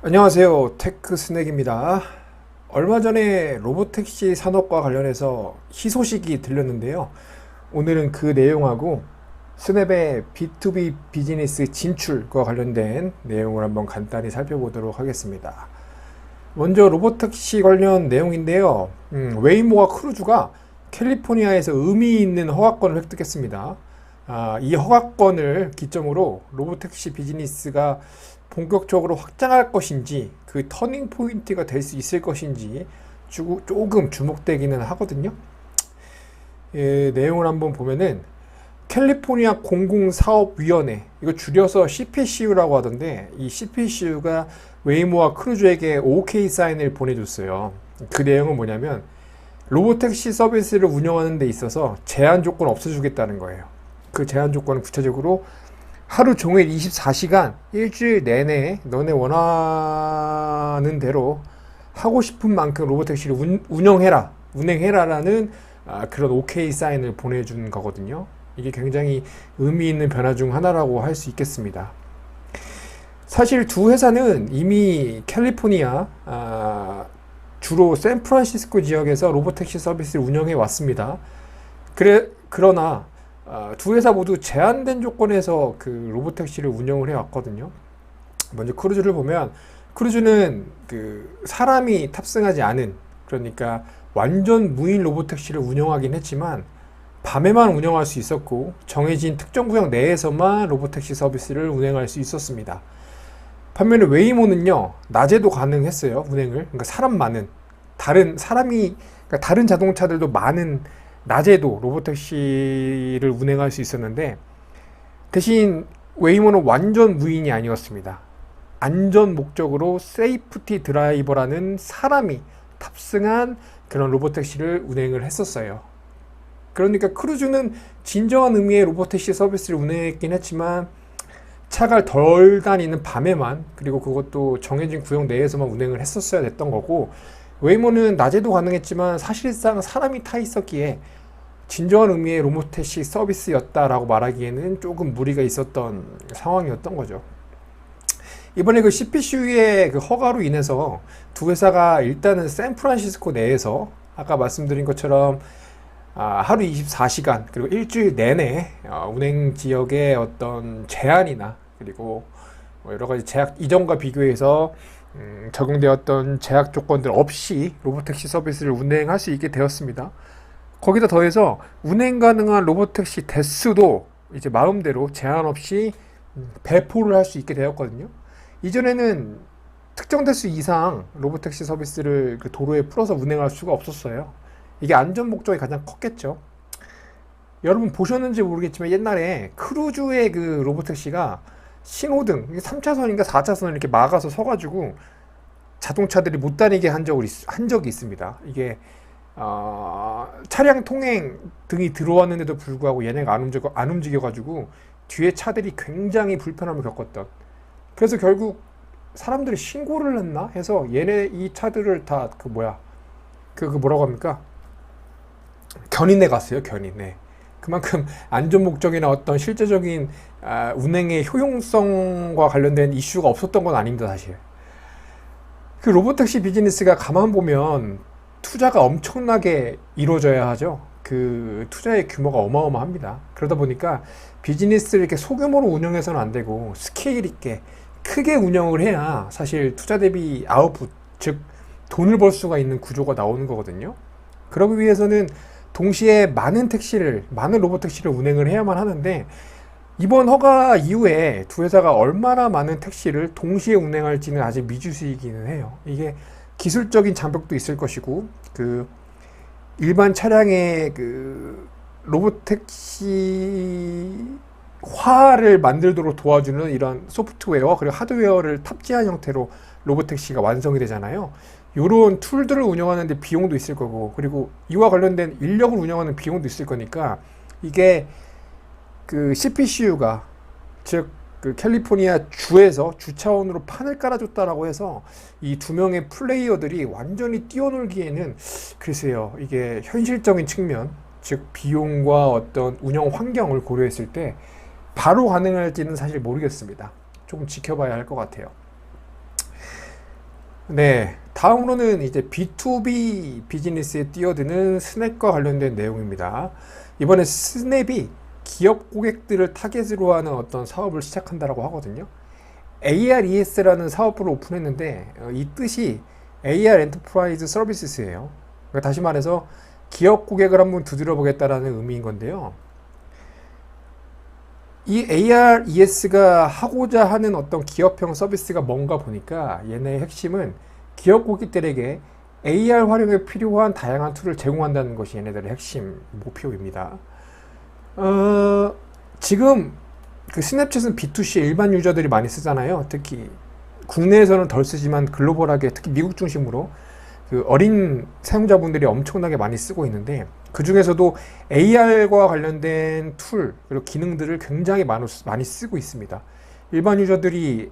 안녕하세요. 테크스낵입니다. 얼마 전에 로보택시 산업과 관련해서 희소식이 들렸는데요. 오늘은 그 내용하고 스냅의 B2B 비즈니스 진출과 관련된 내용을 한번 간단히 살펴보도록 하겠습니다. 먼저 로보택시 관련 내용인데요. 웨이모와 크루즈가 캘리포니아에서 의미 있는 허가권을 획득했습니다. 이 허가권을 기점으로 로보택시 비즈니스가 본격적으로 확장할 것인지 그 터닝 포인트가 될 수 있을 것인지 조금 주목되기는 하거든요. 내용을 한번 보면은 캘리포니아 공공사업위원회, 이거 줄여서 CPCU라고 하던데, 이 CPCU가 웨이모와 크루즈에게 OK 사인을 보내줬어요. 그 내용은 뭐냐면 로보택시 서비스를 운영하는 데 있어서 제한 조건 없애주겠다는 거예요. 그 제한 조건은 구체적으로 하루 종일 24시간 일주일 내내 너네 원하는 대로 하고 싶은 만큼 로보택시를 운행해라라는 그런 OK 사인을 보내준 거거든요. 이게 굉장히 의미 있는 변화 중 하나라고 할 수 있겠습니다. 사실 두 회사는 이미 캘리포니아, 주로 샌프란시스코 지역에서 로보택시 서비스를 운영해 왔습니다. 그러나 두 회사 모두 제한된 조건에서 그 로보택시를 운영을 해왔거든요. 먼저 크루즈를 보면, 크루즈는 그 사람이 탑승하지 않은, 그러니까 완전 무인 로보택시를 운영하긴 했지만 밤에만 운영할 수 있었고 정해진 특정 구역 내에서만 로보택시 서비스를 운행할 수 있었습니다. 반면에 웨이모는요, 낮에도 가능했어요, 운행을. 그러니까 사람 많은, 그러니까 다른 자동차들도 많은 낮에도 로보택시를 운행할 수 있었는데, 대신 웨이모는 완전 무인이 아니었습니다. 안전 목적으로 세이프티 드라이버라는 사람이 탑승한 그런 로보택시를 운행을 했었어요. 그러니까 크루즈는 진정한 의미의 로보택시 서비스를 운행했긴 했지만 차가 덜 다니는 밤에만, 그리고 그것도 정해진 구역 내에서만 운행을 했었어야 됐던 거고, 웨이모는 낮에도 가능했지만 사실상 사람이 타 있었기에 진정한 의미의 로보택시 서비스였다라고 말하기에는 조금 무리가 있었던 상황이었던 거죠. 이번에 그 CPCU의 그 허가로 인해서 두 회사가 일단은 샌프란시스코 내에서 아까 말씀드린 것처럼 하루 24시간 그리고 일주일 내내 운행 지역의 어떤 제한이나, 그리고 여러 가지 제약, 이전과 비교해서 적용되었던 제약 조건들 없이 로보택시 서비스를 운행할 수 있게 되었습니다. 거기다 더해서 운행 가능한 로보택시 대수도 이제 마음대로 제한 없이 배포를 할 수 있게 되었거든요. 이전에는 특정 대수 이상 로보택시 서비스를 그 도로에 풀어서 운행할 수가 없었어요. 이게 안전 목적이 가장 컸겠죠. 여러분 보셨는지 모르겠지만 옛날에 크루즈의 그 로보택시가 신호등 3차선인가 4차선을 이렇게 막아서 서가지고 자동차들이 못 다니게 한 적이 있습니다. 이게 차량 통행 등이 들어왔는데도 불구하고 얘네가 안 움직여가지고 뒤에 차들이 굉장히 불편함을 겪었던. 그래서 결국 사람들이 신고를 했나 해서 얘네 이 차들을 다 뭐라고 합니까? 견인해 갔어요. 견인해. 그만큼 안전 목적이나 어떤 실제적인 운행의 효용성과 관련된 이슈가 없었던 건 아닙니다, 사실. 그 로보택시 비즈니스가 가만 보면 투자가 엄청나게 이루어져야 하죠. 그 투자의 규모가 어마어마합니다. 그러다 보니까 비즈니스를 이렇게 소규모로 운영해서는 안 되고 스케일 있게 크게 운영을 해야 사실 투자 대비 아웃풋, 즉 돈을 벌 수가 있는 구조가 나오는 거거든요. 그러기 위해서는 동시에 많은 로보택시를 운행을 해야만 하는데, 이번 허가 이후에 두 회사가 얼마나 많은 택시를 동시에 운행할지는 아직 미지수이기는 해요. 이게 기술적인 장벽도 있을 것이고, 그 일반 차량의 그 로보택시화를 만들도록 도와주는 이런 소프트웨어 그리고 하드웨어를 탑재한 형태로 로보택시가 완성이 되잖아요. 이런 툴들을 운영하는데 비용도 있을 거고, 그리고 이와 관련된 인력을 운영하는 비용도 있을 거니까, 이게 그 CPCU가, 즉 그 캘리포니아 주에서 주차원으로 판을 깔아줬다라고 해서 이 두 명의 플레이어들이 완전히 뛰어놀기에는, 글쎄요, 이게 현실적인 측면, 즉 비용과 어떤 운영 환경을 고려했을 때 바로 가능할지는 사실 모르겠습니다. 조금 지켜봐야 할 것 같아요. 네, 다음으로는 이제 B2B 비즈니스에 뛰어드는 스냅과 관련된 내용입니다. 이번에 스냅이 기업 고객들을 타겟으로 하는 어떤 사업을 시작한다라고 하거든요. ARES라는 사업부를 오픈했는데 이 뜻이 AR 엔터프라이즈 서비스예요. 그러니까 다시 말해서 기업 고객을 한번 두드려 보겠다라는 의미인 건데요. 이 ARES가 하고자 하는 어떤 기업형 서비스가 뭔가 보니까 얘네의 핵심은 기업 고객들에게 AR 활용에 필요한 다양한 툴을 제공한다는 것이 얘네들의 핵심 목표입니다. 지금 그 스냅챗은 B2C 일반 유저들이 많이 쓰잖아요. 특히 국내에서는 덜 쓰지만 글로벌하게 특히 미국 중심으로 그 어린 사용자분들이 엄청나게 많이 쓰고 있는데 그 중에서도 AR과 관련된 툴 그리고 기능들을 굉장히 많이 쓰고 있습니다. 일반 유저들이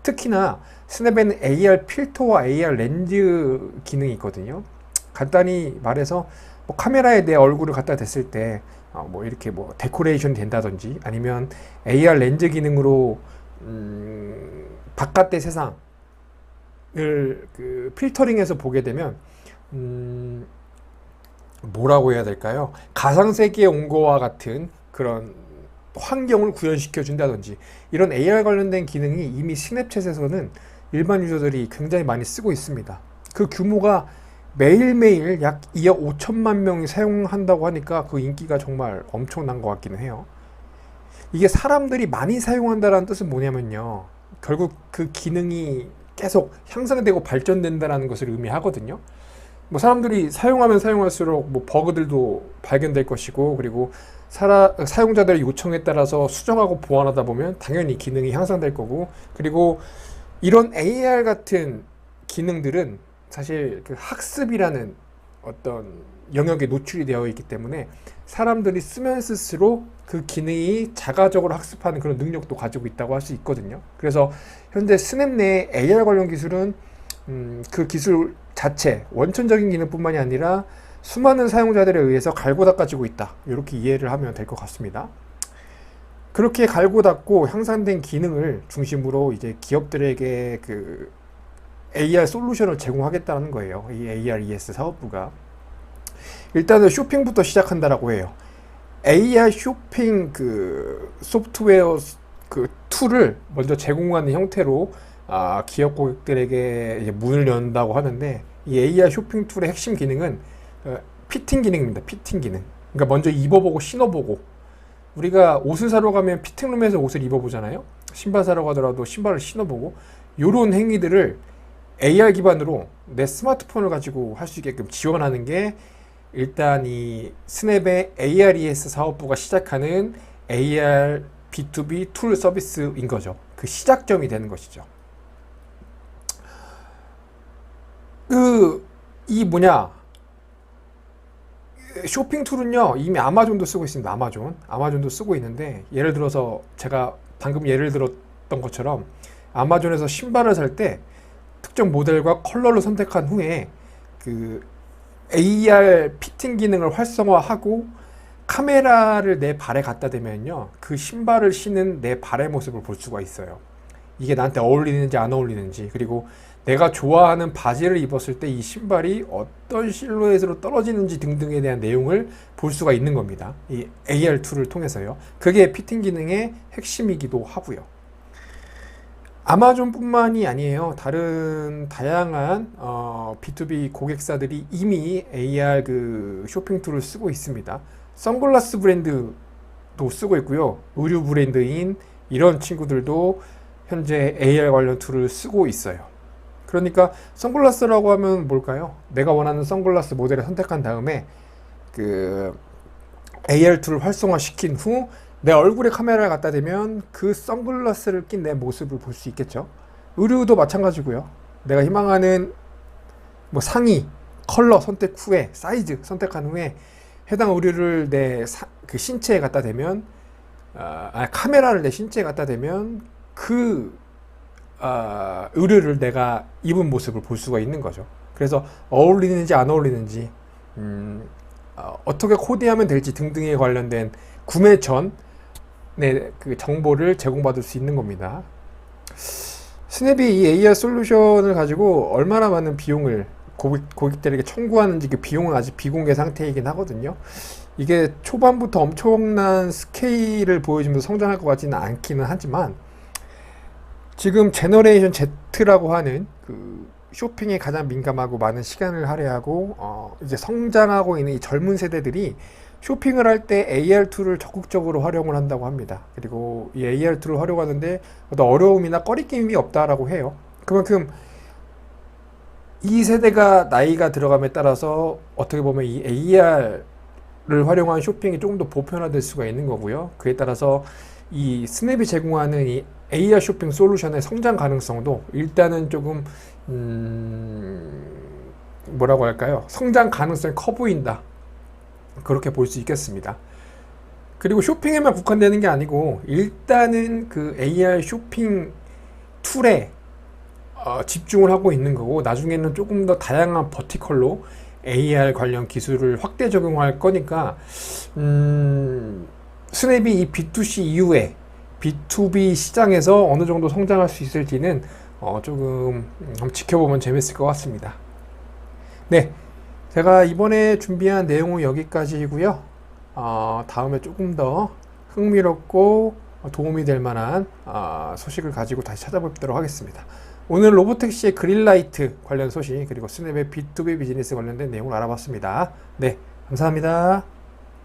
특히나 스냅에는 AR 필터와 AR 렌즈 기능이 있거든요. 간단히 말해서 뭐 카메라에 내 얼굴을 갖다 댔을 때 뭐 이렇게 뭐 데코레이션이 된다든지 아니면 AR 렌즈 기능으로 바깥의 세상을 그 필터링해서 보게 되면 뭐라고 해야 될까요? 가상세계에 온 거와 같은 그런 환경을 구현시켜 준다든지 이런 AR 관련된 기능이 이미 스냅챗에서는 일반 유저들이 굉장히 많이 쓰고 있습니다. 그 규모가 매일매일 약 2억 5천만 명이 사용한다고 하니까 그 인기가 정말 엄청난 것 같기는 해요. 이게 사람들이 많이 사용한다는 뜻은 뭐냐면요. 결국 그 기능이 계속 향상되고 발전된다는 것을 의미하거든요. 뭐 사람들이 사용하면 사용할수록 뭐 버그들도 발견될 것이고 그리고 사용자들의 요청에 따라서 수정하고 보완하다 보면 당연히 기능이 향상될 거고 그리고 이런 AR 같은 기능들은 사실 그 학습이라는 어떤 영역에 노출이 되어 있기 때문에 사람들이 쓰면 쓸수록 그 기능이 자가적으로 학습하는 그런 능력도 가지고 있다고 할 수 있거든요. 그래서 현재 스냅 내 AR 관련 기술은 그 기술 자체 원천적인 기능뿐만이 아니라 수많은 사용자들에 의해서 갈고 닦아지고 있다. 이렇게 이해를 하면 될 것 같습니다. 그렇게 갈고 닦고 향상된 기능을 중심으로 이제 기업들에게 그 AR 솔루션을 제공하겠다는 거예요. 이 ARES 사업부가. 일단은 쇼핑부터 시작한다라고 해요. AR 쇼핑 그 소프트웨어 그 툴을 먼저 제공하는 형태로 기업 고객들에게 이제 문을 연다고 하는데 이 AR 쇼핑 툴의 핵심 기능은 피팅 기능입니다. 피팅 기능. 그러니까 먼저 입어보고 신어보고 우리가 옷을 사러 가면 피팅룸에서 옷을 입어보잖아요. 신발 사러 가더라도 신발을 신어보고 이런 행위들을 AR 기반으로 내 스마트폰을 가지고 할 수 있게끔 지원하는 게 일단 이 스냅의 ARES 사업부가 시작하는 AR B2B 툴 서비스인 거죠. 그 시작점이 되는 것이죠. 쇼핑 툴은요, 이미 아마존도 쓰고 있습니다. 아마존도 쓰고 있는데, 예를 들어서 제가 방금 예를 들었던 것처럼 아마존에서 신발을 살 때 특정 모델과 컬러를 선택한 후에 그 AR 피팅 기능을 활성화하고 카메라를 내 발에 갖다 대면요, 그 신발을 신은 내 발의 모습을 볼 수가 있어요. 이게 나한테 어울리는지 안 어울리는지, 그리고 내가 좋아하는 바지를 입었을 때 이 신발이 어떤 실루엣으로 떨어지는지 등등에 대한 내용을 볼 수가 있는 겁니다. 이 AR 툴을 통해서요. 그게 피팅 기능의 핵심이기도 하고요. 아마존뿐만이 아니에요. 다른 다양한 B2B 고객사들이 이미 AR 그 쇼핑 툴을 쓰고 있습니다. 선글라스 브랜드도 쓰고 있고요. 의류 브랜드인 이런 친구들도 현재 AR 관련 툴을 쓰고 있어요. 그러니까 선글라스라고 하면 뭘까요? 내가 원하는 선글라스 모델을 선택한 다음에 그 AR 툴을 활성화시킨 후 내 얼굴에 카메라를 갖다 대면 그 선글라스를 낀 내 모습을 볼 수 있겠죠. 의류도 마찬가지고요. 내가 희망하는 뭐 상의, 컬러 선택 후에 사이즈 선택한 후에 해당 의류를 내 그 신체에 갖다 대면 카메라를 내 신체에 갖다 대면 그 의류를 내가 입은 모습을 볼 수가 있는 거죠. 그래서 어울리는지 안 어울리는지 어떻게 코디하면 될지 등등에 관련된 구매 전의 그 정보를 제공받을 수 있는 겁니다. 스냅이 이 AR 솔루션을 가지고 얼마나 많은 비용을 고객들에게 청구하는지 그 비용은 아직 비공개 상태이긴 하거든요. 이게 초반부터 엄청난 스케일을 보여주면서 성장할 것 같지는 않기는 하지만 지금 제너레이션 Z라고 하는 그 쇼핑에 가장 민감하고 많은 시간을 할애하고 이제 성장하고 있는 이 젊은 세대들이 쇼핑을 할 때 AR 툴을 적극적으로 활용을 한다고 합니다. 그리고 이 AR 툴을 활용하는데 어떤 어려움이나 꺼리낌이 없다라고 해요. 그만큼 이 세대가 나이가 들어감에 따라서 어떻게 보면 이 AR을 활용한 쇼핑이 조금 더 보편화될 수가 있는 거고요. 그에 따라서 이 스냅이 제공하는 이 AR 쇼핑 솔루션의 성장 가능성도 일단은 조금 뭐라고 할까요? 성장 가능성이 커 보인다. 그렇게 볼 수 있겠습니다. 그리고 쇼핑에만 국한되는 게 아니고 일단은 그 AR 쇼핑 툴에 집중을 하고 있는 거고 나중에는 조금 더 다양한 버티컬로 AR 관련 기술을 확대 적용할 거니까 스냅이 이 B2C 이후에 B2B 시장에서 어느 정도 성장할 수 있을지는 조금 한번 지켜보면 재밌을 것 같습니다. 네, 제가 이번에 준비한 내용은 여기까지이고요. 다음에 조금 더 흥미롭고 도움이 될 만한 소식을 가지고 다시 찾아뵙도록 하겠습니다. 오늘 로보택시의 그린라이트 관련 소식 그리고 스냅의 B2B 비즈니스 관련된 내용을 알아봤습니다. 네, 감사합니다.